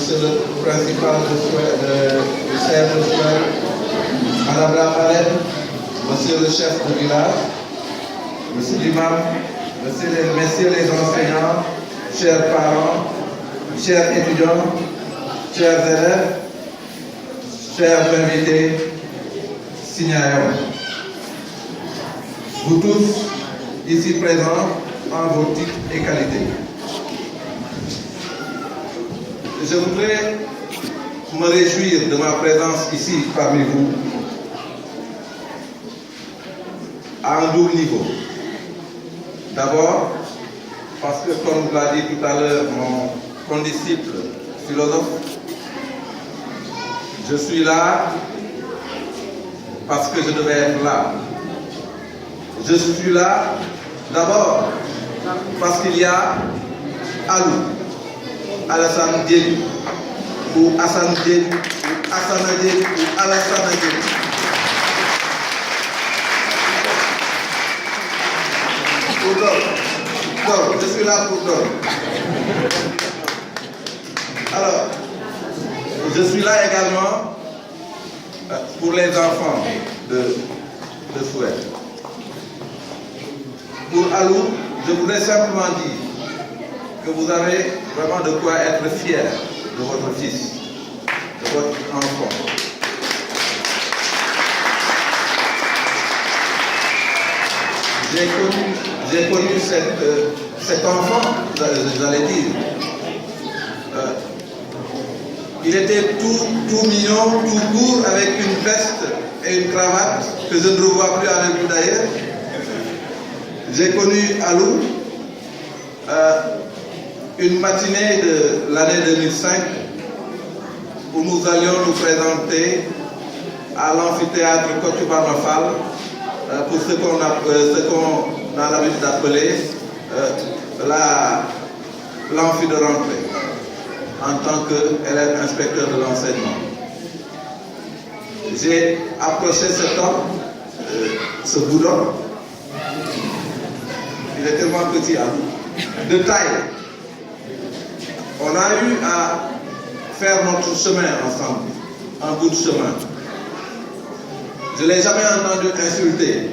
monsieur le principal de chef de soins, madame la marraine, monsieur le chef de village, monsieur l'imam, messieurs les enseignants, chers parents, chers étudiants, chers élèves, chers invités, signalants. Vous tous, ici présents, en vos titres et qualités. Je voudrais me réjouir de ma présence ici parmi vous à un double niveau. D'abord, parce que comme l'a dit tout à l'heure mon condisciple philosophe, je suis là parce que je devais être là. Je suis là d'abord parce qu'il y a Alou, Alassane Diédhiou, ou Assane Diédhiou, ou Assane Diédhiou, ou Alassane Diédhiou. Pour d'autres, je suis là pour d'autres. Alors, je suis là également pour les enfants de Fouet. Pour Alou, je voudrais simplement dire que vous avez vraiment de quoi être fier de votre fils, de votre enfant. J'ai connu cet enfant, j'allais dire. Il était tout mignon, tout court, avec une veste et une cravate, que je ne revois plus avec lui d'ailleurs. J'ai connu Alou une matinée de l'année 2005 où nous allions nous présenter à l'amphithéâtre Kotouba-Mafal pour ce qu'on a l'habitude d'appeler l'amphi de rentrée en tant qu'élève inspecteur de l'enseignement. J'ai approché cet homme, ce boudon. Il est tellement petit, de taille. On a eu à faire notre chemin ensemble, un bout de chemin. Je ne l'ai jamais entendu insulter.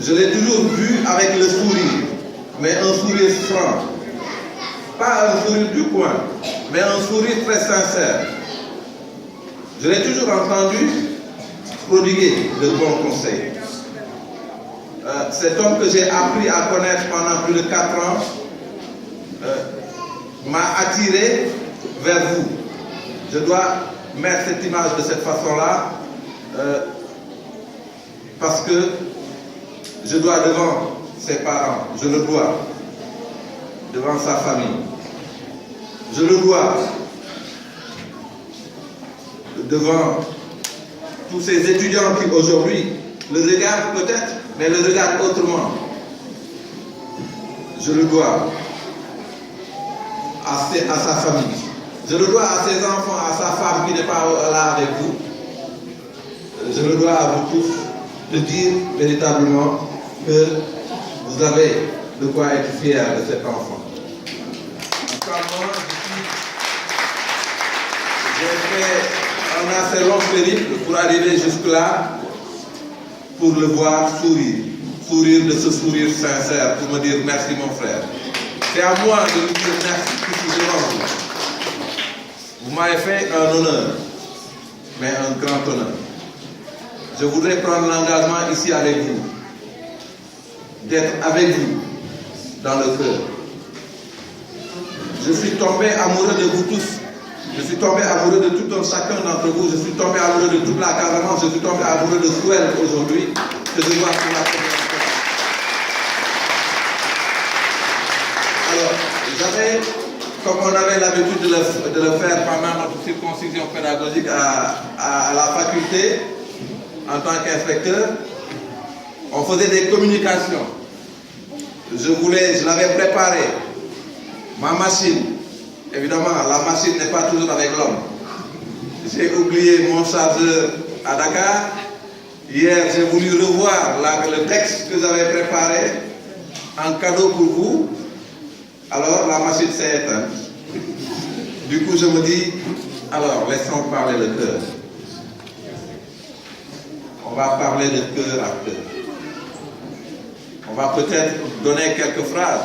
Je l'ai toujours vu avec le sourire, mais un sourire franc. Pas un sourire du coin, mais un sourire très sincère. Je l'ai toujours entendu prodiguer de bons conseils. Cet homme que j'ai appris à connaître pendant plus de 4 ans m'a attiré vers vous. Je dois mettre cette image de cette façon-là parce que je dois devant ses parents, je le dois devant sa famille, je le dois devant tous ces étudiants qui aujourd'hui le regardent peut-être, mais le regardent autrement. Je le dois à sa famille. Je le dois à ses enfants, à sa femme qui n'est pas là avec vous. Je le dois à vous tous de dire véritablement que vous avez de quoi être fiers de cet enfant. En tout cas, moi, j'ai fait un assez long périple pour arriver jusque-là, pour le voir sourire de ce sourire sincère, pour me dire merci mon frère. C'est à moi de lui dire merci précisément. Vous m'avez fait un honneur, mais un grand honneur. Je voudrais prendre l'engagement ici avec vous, d'être avec vous dans le cœur. Je suis tombé amoureux de vous tous. Je suis tombé amoureux de tout un chacun d'entre vous. Je suis tombé amoureux de toute la Casamance. Je suis tombé amoureux de Souel aujourd'hui, que je vois pour la première fois. Alors, j'avais, comme on avait l'habitude de le faire pendant notre circoncision pédagogique à la faculté, en tant qu'inspecteur, on faisait des communications. Je l'avais préparé, ma machine. Évidemment, la machine n'est pas toujours avec l'homme. J'ai oublié mon chargeur à Dakar. Hier, j'ai voulu revoir le texte que j'avais préparé en cadeau pour vous. Alors, la machine s'est éteinte. Du coup, je me dis, alors, laissons parler le cœur. On va parler de cœur à cœur. On va peut-être donner quelques phrases,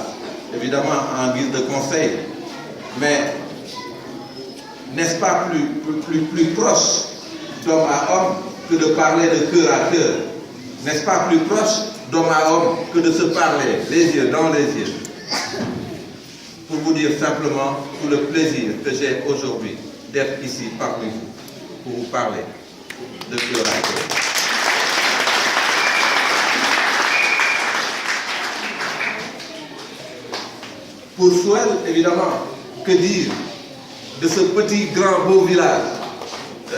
évidemment en guise de conseil, mais n'est-ce pas plus proche d'homme à homme que de parler de cœur à cœur? N'est-ce pas plus proche d'homme à homme que de se parler les yeux dans les yeux? Pour vous dire simplement tout le plaisir que j'ai aujourd'hui d'être ici parmi vous, pour vous parler de cœur à cœur. Pour Souel, évidemment, que dire de ce petit grand beau village